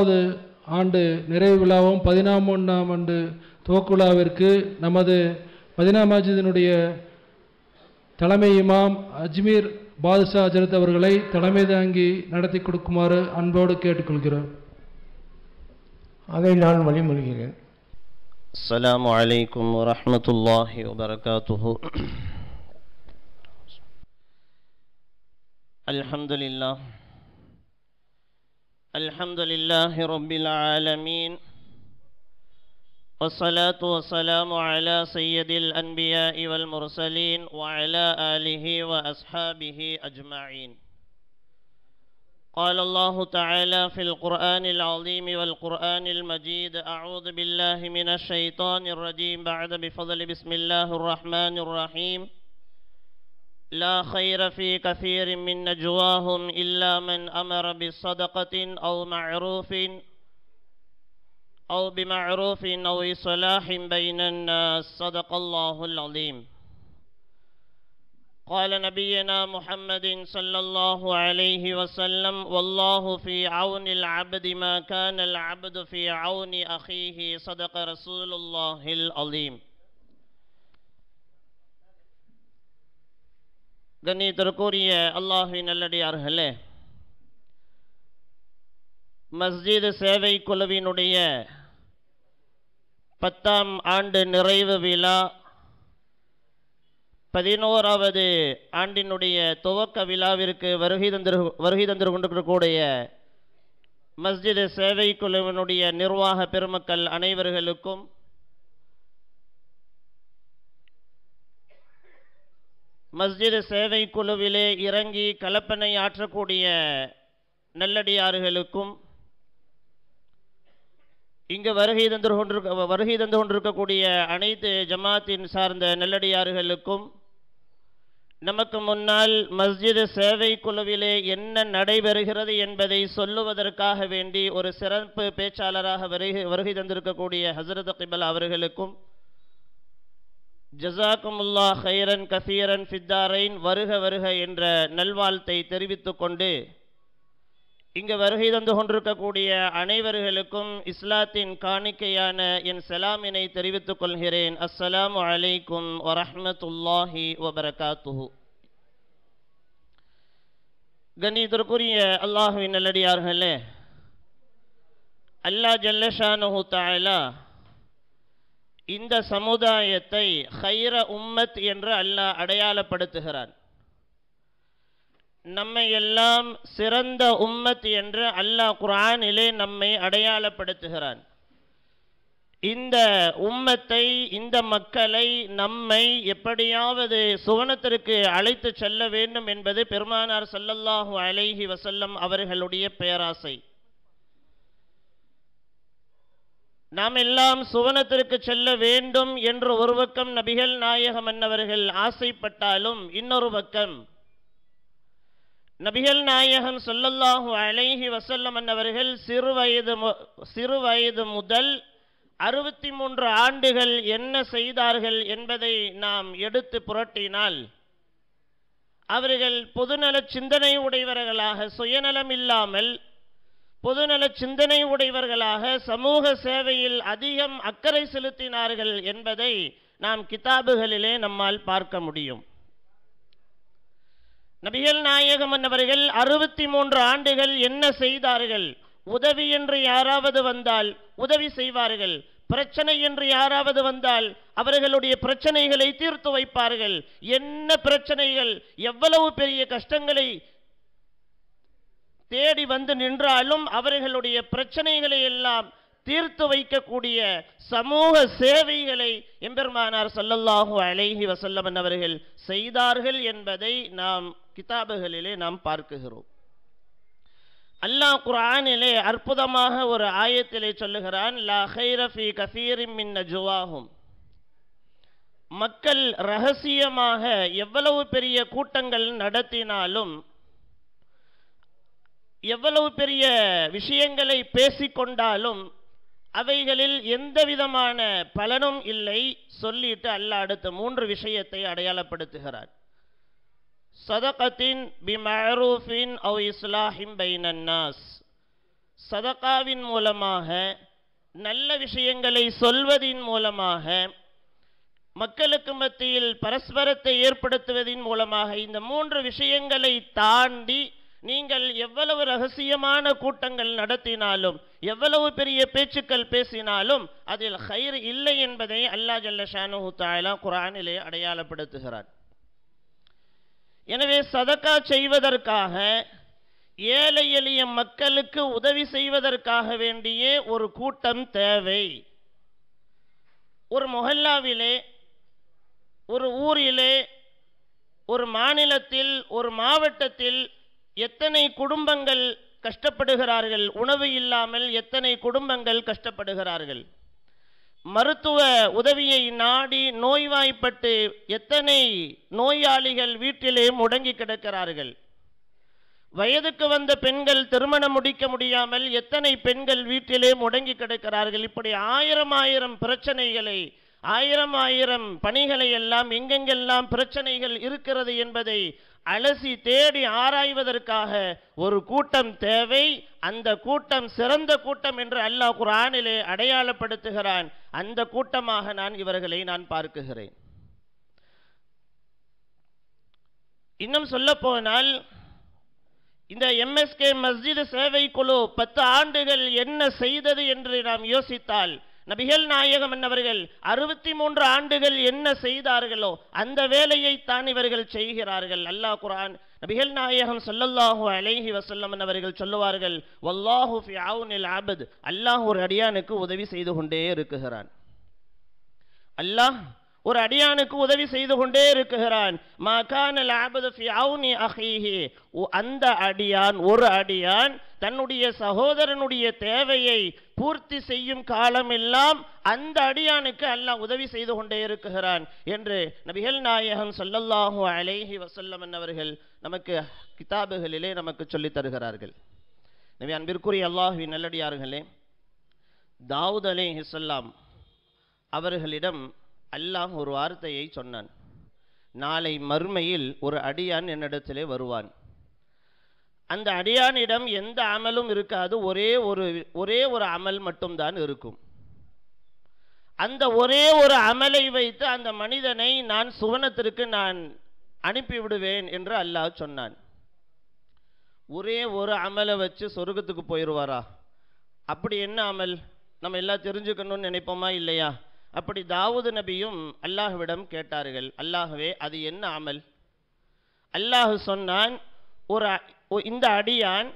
11வது ஆண்டு நிறைவு விழாவும் 13ஆம் ஆண்டு துவக்க விழாவிற்கு நமது மதீனா மஸ்ஜிதினுடைய தலைமை இமாம் அஜ்மீர் பாதுஷா ஹஜ்ரத் அவர்களை தலைமை தாங்கி நடத்தி கொடுக்குமாறு அன்போடு கேட்டுக்கொள்கிறோம். அதை நான் வழிமொழிகிறேன். அஸ்ஸலாமு அலைக்கும் வரஹ்மத்துல்லாஹி வபரகாத்துஹு. அல்ஹம்துலில்லாஹி ரப்பில் ஆலமீன். والصلاة والسلام على سيد الأنبياء والمرسلين وعلى آله وأصحابه أجمعين. قال الله تعالى في القرآن العظيم والقرآن المجيد: أعوذ بالله من الشيطان الرجيم بعد بفضل بسم الله الرحمن الرحيم. لا خير في كثير من نجواهم إلا من أمر بصدقة أو بمعروف أو إصلاح بين الناس. صدق الله العظيم. قال نبينا محمد صلى الله عليه وسلم: والله في عون العبد ما كان العبد في عون أخيه. صدق رسول الله العظيم. கண்ணியத்திற்குரிய அல்லாஹ்வின் நல்லடியார்களே, மஸ்ஜித் சேவை குழுவினுடைய 10ஆம் ஆண்டு நிறைவு விழா 11வது ஆண்டினுடைய துவக்க விழாவிற்கு வருகை தந்து கொண்டிருக்கக்கூடிய மஸ்ஜித் சேவை குழுவினுடைய நிர்வாக பெருமக்கள் அனைவர்களுக்கும் மஸ்ஜித் சேவை குழுவிலே இறங்கி கலப்பனை ஆற்றக்கூடிய நல்லடியார்களுக்கும் இங்கு வருகை தந்து கொண்டிருக்கக்கூடிய அனைத்து ஜமாத்தின் சார்ந்த நல்லடியார்களுக்கும் நமக்கு முன்னால் மஸ்ஜித் சேவை குழுவிலே என்ன நடைபெறுகிறது என்பதை சொல்லுவதற்காக வேண்டி ஒரு சிறப்பு பேச்சாளராக வருகை தந்திருக்கக்கூடிய ஹஸ்ரத் கிப்லா அவர்களுக்கும் ஜஸாக்குமுல்லாஹ் ஹைரன் கசீரன் ஃபித்தாரைன் வருக வருக என்ற நல்வாழ்த்தை தெரிவித்துக் கொண்டு இங்கு வருகை தந்து கொண்டிருக்கக்கூடிய அனைவர்களுக்கும் இஸ்லாத்தின் காணிக்கையான என் சலாமினை தெரிவித்துக் கொள்கிறேன். அஸ்ஸலாமு அலைக்கும் வரஹ்மத்துல்லாஹி வபரகாத்துஹு. கண்ணியத்திற்குரிய அல்லாஹ்வின் நல்லடியார்களே, அல்லாஹ் ஜல்லஷானுஹு தஆலா இந்த சமுதாயத்தை ஹைர உம்மத் என்று அல்லாஹ் அடையாளப்படுத்துகிறான். நம்மை எல்லாம் சிறந்த உம்மத் என்று அல்லாஹ் குர்ஆனிலே நம்மை அடையாளப்படுத்துகிறான். இந்த உம்மத்தை, இந்த மக்களை, நம்மை எப்படியாவது சுவனத்திற்கு அழைத்து செல்ல வேண்டும் என்பது பெருமானார் ஸல்லல்லாஹு அலைஹி வஸல்லம் அவர்களுடைய பேராசை. நாம் எல்லாம் சுவனத்திற்கு செல்ல வேண்டும் என்று ஒரு பக்கம் நபிகள் நாயகம் அன்னவர்கள் ஆசைப்பட்டாலும், இன்னொரு பக்கம் நபிகள் நாயகம் ஸல்லல்லாஹு அலைஹி வஸல்லம் அன்னவர்கள் சிறு வயது முதல் 63 ஆண்டுகள் என்ன செய்தார்கள் என்பதை நாம் எடுத்து புரட்டினால், அவர்கள் பொதுநல சிந்தனை உடையவர்களாக, சுயநலம் இல்லாமல் பொதுநல சிந்தனை உடையவர்களாக சமூக சேவையில் அதிகம் அக்கறை செலுத்தினார்கள் என்பதை நாம் கிதாபுகளிலே நம்மால் பார்க்க முடியும். நபிகள் நாயகம் அவர்கள் 63 ஆண்டுகள் என்ன செய்தார்கள்? உதவி என்று யாராவது வந்தால் உதவி செய்வார்கள், பிரச்சனை என்று யாராவது வந்தால் அவர்களுடைய பிரச்சனைகளை தீர்த்து வைப்பார்கள். என்ன பிரச்சனைகள், எவ்வளவு பெரிய கஷ்டங்களை தேடி வந்து நின்றாலும் அவர்களுடைய பிரச்சனைகளை எல்லாம் தீர்த்து வைக்கக்கூடிய சமூக சேவைகளை எம்பெருமானார் ஸல்லல்லாஹு அலைஹி வஸல்லம் அவர்கள் செய்தார்கள் என்பதை நாம் கிதாபுகளிலே நாம் பார்க்கிறோம். அல்லாஹ் குர்ஆனிலே அற்புதமாக ஒரு ஆயத்திலே சொல்லுகிறான்: லா கைர ஃபீ கஸீரின் மின் நஜ்வாஹும். மக்கள் ரகசியமாக எவ்வளவு பெரிய கூட்டங்கள் நடத்தினாலும், எவ்வளவு பெரிய விஷயங்களை பேசிக்கொண்டாலும் அவைகளில் எந்த விதமான பலனும் இல்லை. சொல்லிட்டு அல்லாஹ் அடுத்த 3 விஷயத்தை அடையாளப்படுத்துகிறார். சதகத்தின் பிமஅரூஃபின் அவ் இஸ்லாஹின் பைனன் நாஸ். சதகாவின் மூலமாக, நல்ல விஷயங்களை சொல்வதின் மூலமாக, மக்களுக்கு மத்தியில் பரஸ்பரத்தை ஏற்படுத்துவதின் மூலமாக, இந்த 3 விஷயங்களை தாண்டி நீங்கள் எவ்வளவு ரகசியமான கூட்டங்கள் நடத்தினாலும், எவ்வளவு பெரிய பேச்சுக்கள் பேசினாலும் அதில் ஹைர் இல்லை என்பதை அல்லாஹ் ஜல்ல ஷானுஹு தஆலா குர்ஆனிலே அடையாளப்படுத்துகிறார். எனவே சதகா செய்வதற்காக, ஏழை எளிய மக்களுக்கு உதவி செய்வதற்காக வேண்டியே ஒரு கூட்டம் தேவை. ஒரு மொஹல்லாவிலே, ஒரு ஊரிலே, ஒரு மாநிலத்தில், ஒரு மாவட்டத்தில் எத்தனை குடும்பங்கள் கஷ்டப்படுகிறார்கள், உணவு இல்லாமல் எத்தனை குடும்பங்கள் கஷ்டப்படுகிறார்கள். மருத்துவ உதவியை நாடி நோய்வாய்ப்பட்டு எத்தனை நோயாளிகள் வீட்டிலே முடங்கி கிடக்கிறார்கள். வயதுக்கு வந்த பெண்கள் திருமணம் முடிக்க முடியாமல் எத்தனை பெண்கள் வீட்டிலே முடங்கி கிடக்கிறார்கள். இப்படி ஆயிரம் பிரச்சனைகளை, ஆயிரம் பணிகளை எல்லாம், எங்கெங்கெல்லாம் பிரச்சனைகள் இருக்கிறது என்பதை அலசி தேடி ஆராய்வதற்காக ஒரு கூட்டம் தேவை. அந்த கூட்டம் சிறந்த கூட்டம் என்று அல்லாஹ் குர்ஆனிலே அடையாளப்படுத்துகிறான். அந்த கூட்டமாக இவர்களை நான் பார்க்குகிறேன். இன்னும் சொல்ல போனால், இந்த MSK மஸ்ஜித் சேவை குழு 10 ஆண்டுகள் என்ன செய்தது என்று நாம் யோசித்தால், நபிகள் நாயகம் அவர்கள் 63 ஆண்டுகள் என்ன செய்தார்களோ அந்த வேலையை தான் இவர்கள் செய்கிறார்கள். அல்லாஹ் குர்ஆன், நபிகள் நாயகம் ஸல்லல்லாஹு அலைஹி வஸல்லம் அவர்கள் சொல்லுவார்கள், வல்லாஹு ஃபி அவுனில் அப்த், அல்லாஹ் ஒரு அடியானுக்கு உதவி செய்து கொண்டே இருக்கிறான். அல்லாஹ் ஒரு அடியானுக்கு உதவி செய்து கொண்டே இருக்கிறான். மா கானல் அப்து ஃபி அவுனி அஹீஹி, அந்த அடியான், ஒரு அடியான் தன்னுடைய சகோதரனுடைய தேவையை பூர்த்தி செய்யும் காலமெல்லாம் அந்த அடியானுக்கு அல்லாஹ் உதவி செய்து கொண்டே இருக்கிறான் என்று நபிகள் நாயகம் ஸல்லல்லாஹு அலைஹி வஸல்லம் அவர்கள் நமக்கு கிதாபுகளிலே நமக்கு சொல்லித் தருகிறார்கள். எனவே அன்பிற்குரிய அல்லாஹ்வின் நல்லடியார்களே, தாவூத் அலைஹிஸ்ஸலாம் அவர்களிடம் அல்லாஹ் ஒரு வார்த்தையை சொன்னான். நாளை மறுமையில் ஒரு அடியான் என்னிடத்திலே வருவான். அந்த அடியானிடம் எந்த அமலும் இருக்காது, ஒரே ஒரு அமல் மட்டும்தான் இருக்கும். அந்த ஒரே ஒரு அமலை வைத்து அந்த மனிதனை நான் சுவனத்திற்கு அனுப்பிவிடுவேன் என்று அல்லாஹ் சொன்னான். ஒரே ஒரு அமலை வச்சு சொர்க்கத்துக்கு போயிடுவாரா? அப்படி என்ன அமல் நம்ம எல்லாம் தெரிஞ்சுக்கணும்னு நினைப்போமா இல்லையா? அப்படி தாவூத் நபியும் அல்லாஹ்விடம் கேட்டார்கள், அல்லாஹ்வே அது என்ன அமல்? அல்லாஹ் சொன்னான், இந்த அடியான்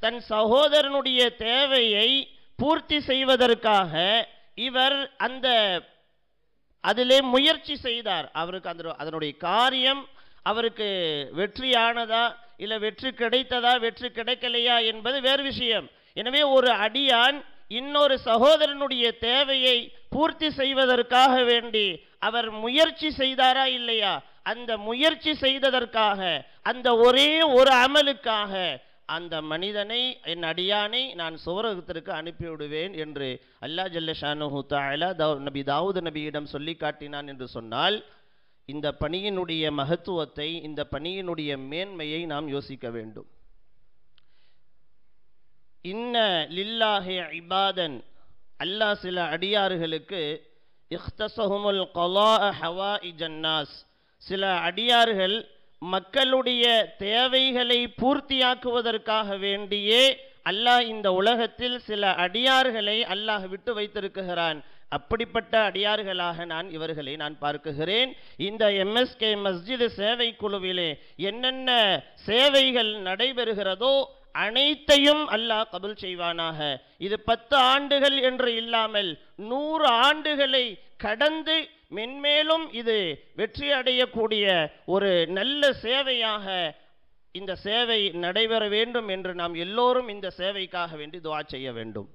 தன் சகோதரனுடைய தேவையை பூர்த்தி செய்வதற்காக இவர் அதிலே முயற்சி செய்தார். அவருக்கு அதனுடைய காரியம் அவருக்கு வெற்றியானதா, இல்லை வெற்றி கிடைத்ததா, வெற்றி கிடைக்கலையா என்பது வேறு விஷயம். எனவே ஒரு அடியான் இன்னொரு சகோதரனுடைய தேவையை பூர்த்தி செய்வதற்காக வேண்டி அவர் முயற்சி செய்தாரா இல்லையா? அந்த முயற்சி செய்ததற்காக, அந்த ஒரே ஒரு அமலுக்காக அந்த மனிதனை, என் அடியானை நான் சுவரகத்திற்கு அனுப்பிவிடுவேன் என்று அல்லாஹ் ஜல்ல ஷானுஹு தஆலா நபி தாவூத் நபியிடம் சொல்லி காட்டினான் என்று சொன்னால், இந்த பணியினுடைய மகத்துவத்தை, இந்த பணியினுடைய மேன்மையை நாம் யோசிக்க வேண்டும். இன்ன லில்லாஹி இபாதன், அல்லாஹ் சில அடியார்களுக்கு இக்தஸஹுமுல் கலாஅ ஹவாயிஜன் நாஸ், சில அடியார்கள் மக்களுடைய தேவைகளை பூர்த்தியாக்குவதற்காக வேண்டியே அல்லாஹ் இந்த உலகத்தில் சில அடியார்களை அல்லாஹ் விட்டு வைத்திருக்கிறான். அப்படிப்பட்ட அடியார்களாக இவர்களை நான் பார்க்குகிறேன். இந்த MSK மஸ்ஜித் சேவை குழுவிலே என்னென்ன சேவைகள் நடைபெறுகிறதோ அனைத்தையும் அல்லாஹ் கபூல் செய்வானாக. இது 10 ஆண்டுகள் என்று இல்லாமல் 100 ஆண்டுகளை கடந்து மென்மேலும் இது வெற்றி அடையக்கூடிய ஒரு நல்ல சேவையாக இந்த சேவை நடைபெற வேண்டும் என்று நாம் எல்லோரும் இந்த சேவைக்காக வேண்டி துஆ செய்ய வேண்டும்.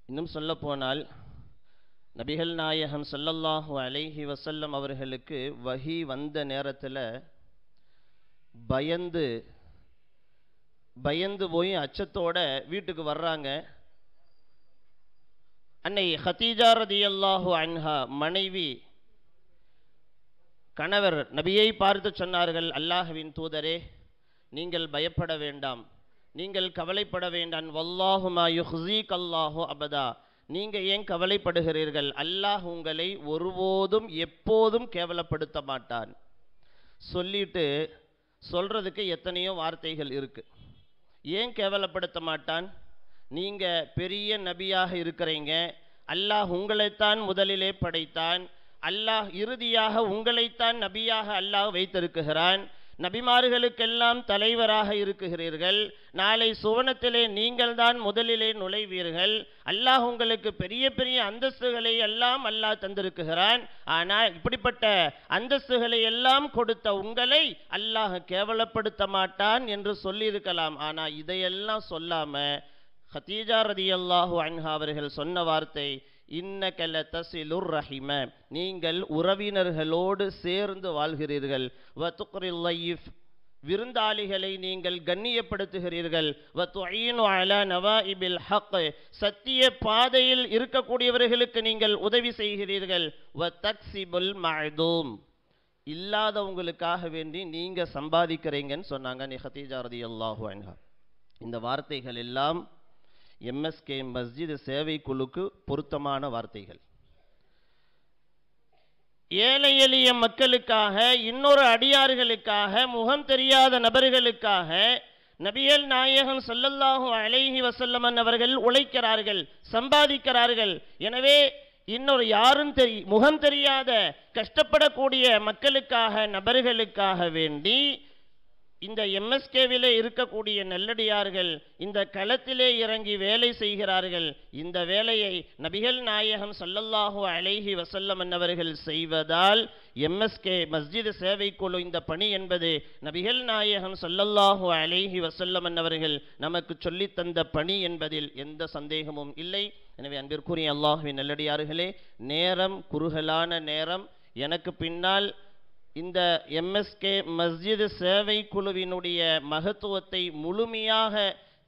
இன்னும் சொல்ல போனால், நபிகள் நாயகம் ஸல்லல்லாஹு அலைஹி வஸல்லம் அவர்களுக்கு வஹி வந்த நேரத்தில் பயந்து போய் அச்சத்தோட வீட்டுக்கு வர்றாங்க. அன்னை ஹதீஜா ரதியல்லாஹு அன்ஹா மனைவி, கணவர் நபியை பார்த்து சொன்னார்கள், அல்லாஹ்வின் தூதரே, நீங்கள் பயப்பட வேண்டாம், நீங்கள் கவலைப்பட வேண்டாம். வல்லாஹு மா யுஹ்ஸீக அல்லாஹு அபதா, நீங்கள் ஏன் கவலைப்படுகிறீர்கள்? அல்லாஹ் உங்களை ஒருபோதும் எப்போதும் கேவலப்படுத்த மாட்டான். சொல்லிட்டு சொல்றதுக்கு எத்தனையோ வார்த்தைகள் இருக்கு. ஏன் கேவலப்படுத்த மாட்டான்? நீங்க பெரிய நபியாக இருக்கிறீங்க, அல்லாஹ் உங்களைத்தான் முதலிலே படைத்தான், அல்லாஹ் இறுதியாக உங்களைத்தான் நபியாக அல்லாஹ் வைத்திருக்கிறான், நபிமார்களுக்கெல்லாம் தலைவராக இருக்குகிறீர்கள், நாளை சுவனத்திலே நீங்கள் தான் முதலிலே நுழைவீர்கள், அல்லாஹ் உங்களுக்கு பெரிய பெரிய அந்தஸ்துகளை எல்லாம் அல்லாஹ் தந்திருக்கிறான். ஆனால் இப்படிப்பட்ட அந்தஸ்துகளை எல்லாம் கொடுத்த உங்களை அல்லாஹ் கேவலப்படுத்த மாட்டான் என்று சொல்லியிருக்கலாம். ஆனால் இதையெல்லாம் சொல்லாம ஹதீஜா ரதியல்லாஹு அன்ஹா அவர்கள் சொன்ன வார்த்தை, இன்னக லதஸிலுர் ரஹிம, நீங்கள் உறவினர்களோடு சேர்ந்து வாழ்கிறீர்கள், வதுக்ரில் லைஃப், விருந்தாளிகளை நீங்கள் கண்ணியப்படுத்துகிறீர்கள், வதுஈனு அலா நவாஇபில் ஹக், சத்திய பாதையில் இருக்கக்கூடியவர்களுக்கு நீங்கள் உதவி செய்கிறீர்கள், வதக்ஸிபுல் மஅதூம், இல்லாதவங்களுக்காக வேண்டி நீங்க சம்பாதிக்கிறீங்கன்னு சொன்னாங்க ஹதீஜா ரதியல்லாஹு அன்ஹா. இந்த வார்த்தைகள் எல்லாம் எம்எஸ்கே மஸ்ஜித் சேவை குழுக்கு பொருத்தமான வார்த்தைகள். ஏழை எளிய மக்களுக்காக, இன்னொரு அடியார்களுக்காக, முகம் தெரியாத நபர்களுக்காக நபிகள் நாயகம் ஸல்லல்லாஹு அலைஹி வஸல்லம் அவர்கள் உழைக்கிறார்கள், சம்பாதிக்கிறார்கள். எனவே இன்னொரு யாரும் முகம் தெரியாத கஷ்டப்படக்கூடிய மக்களுக்காக, நபர்களுக்காக வேண்டி இந்த எம்எஸ்கேவிலே இருக்கக்கூடிய நல்லடியார்கள் இந்த களத்திலே இறங்கி வேலை செய்கிறார்கள். இந்த வேலையை நபிகள் நாயகம் ஸல்லல்லாஹு அலைஹி வஸல்லம் அவர்கள் செய்வதால் எம்எஸ்கே மஸ்ஜித் சேவை குழு இந்த பணி என்பது நபிகள் நாயகம் ஸல்லல்லாஹு அலைஹி வஸல்லம் அவர்கள் நமக்கு சொல்லித் தந்த பணி என்பதில் எந்த சந்தேகமும் இல்லை. எனவே அன்பிற்குரிய அல்லாஹ்வின் நல்லடியார்களே, நேரம் குறுகலான நேரம். எனக்கு பின்னால் இந்த எம்எஸ்கே மஸ்ஜித் சேவை குழுவினுடைய மகத்துவத்தை முழுமையாக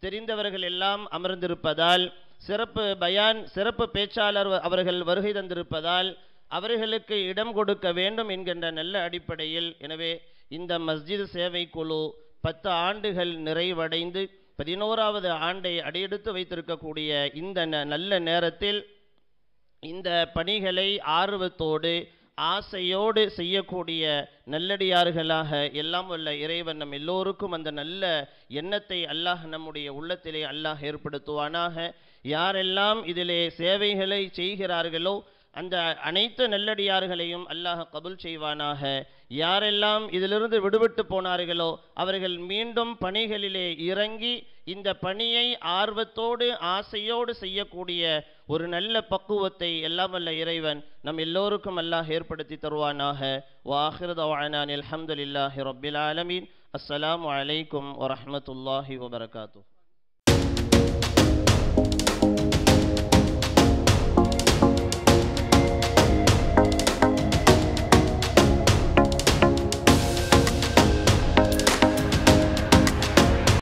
தெரிந்தவர்கள் எல்லாம் அமர்ந்திருப்பதால், சிறப்பு பேச்சாளர் அவர்கள் வருகை தந்திருப்பதால் அவர்களுக்கு இடம் கொடுக்க வேண்டும் என்கின்ற நல்ல அடிப்படையில், எனவே இந்த மஸ்ஜித் சேவை குழு 10 ஆண்டுகள் நிறைவடைந்து 11வது ஆண்டை அடியெடுத்து வைத்திருக்கக்கூடிய இந்த நல்ல நேரத்தில் இந்த பணிகளை ஆர்வத்தோடு ஆசையோடு செய்யக்கூடிய நல்லடியார்களாக எல்லாம் வல்ல இறைவன் நம் எல்லோருக்கும் அந்த நல்ல எண்ணத்தை அல்லாஹ் நம்முடைய உள்ளத்திலே அல்லாஹ் ஏற்படுத்துவானாக. யாரெல்லாம் இதிலே சேவைகளை செய்கிறார்களோ அந்த அனைத்து நல்லடியார்களையும் அல்லாஹ் கபூல் செய்வானாக. யாரெல்லாம் இதிலிருந்து விடுபட்டு போனார்களோ அவர்கள் மீண்டும் பணிகளிலே இறங்கி இந்த பணியை ஆர்வத்தோடு ஆசையோடு செய்யக்கூடிய ஒரு நல்ல பக்குவத்தை எல்லாம் வல்ல இறைவன் நம் எல்லோருக்கும் அல்லாஹ் ஏற்படுத்தி தருவானாக. வாஹிரு தஅவானா அல்ஹம்துலில்லாஹி ரப்பில் ஆலமீன். அஸ்ஸலாமு அலைக்கும் வரஹ்மத்துல்லாஹி வபரகாத்துஹு.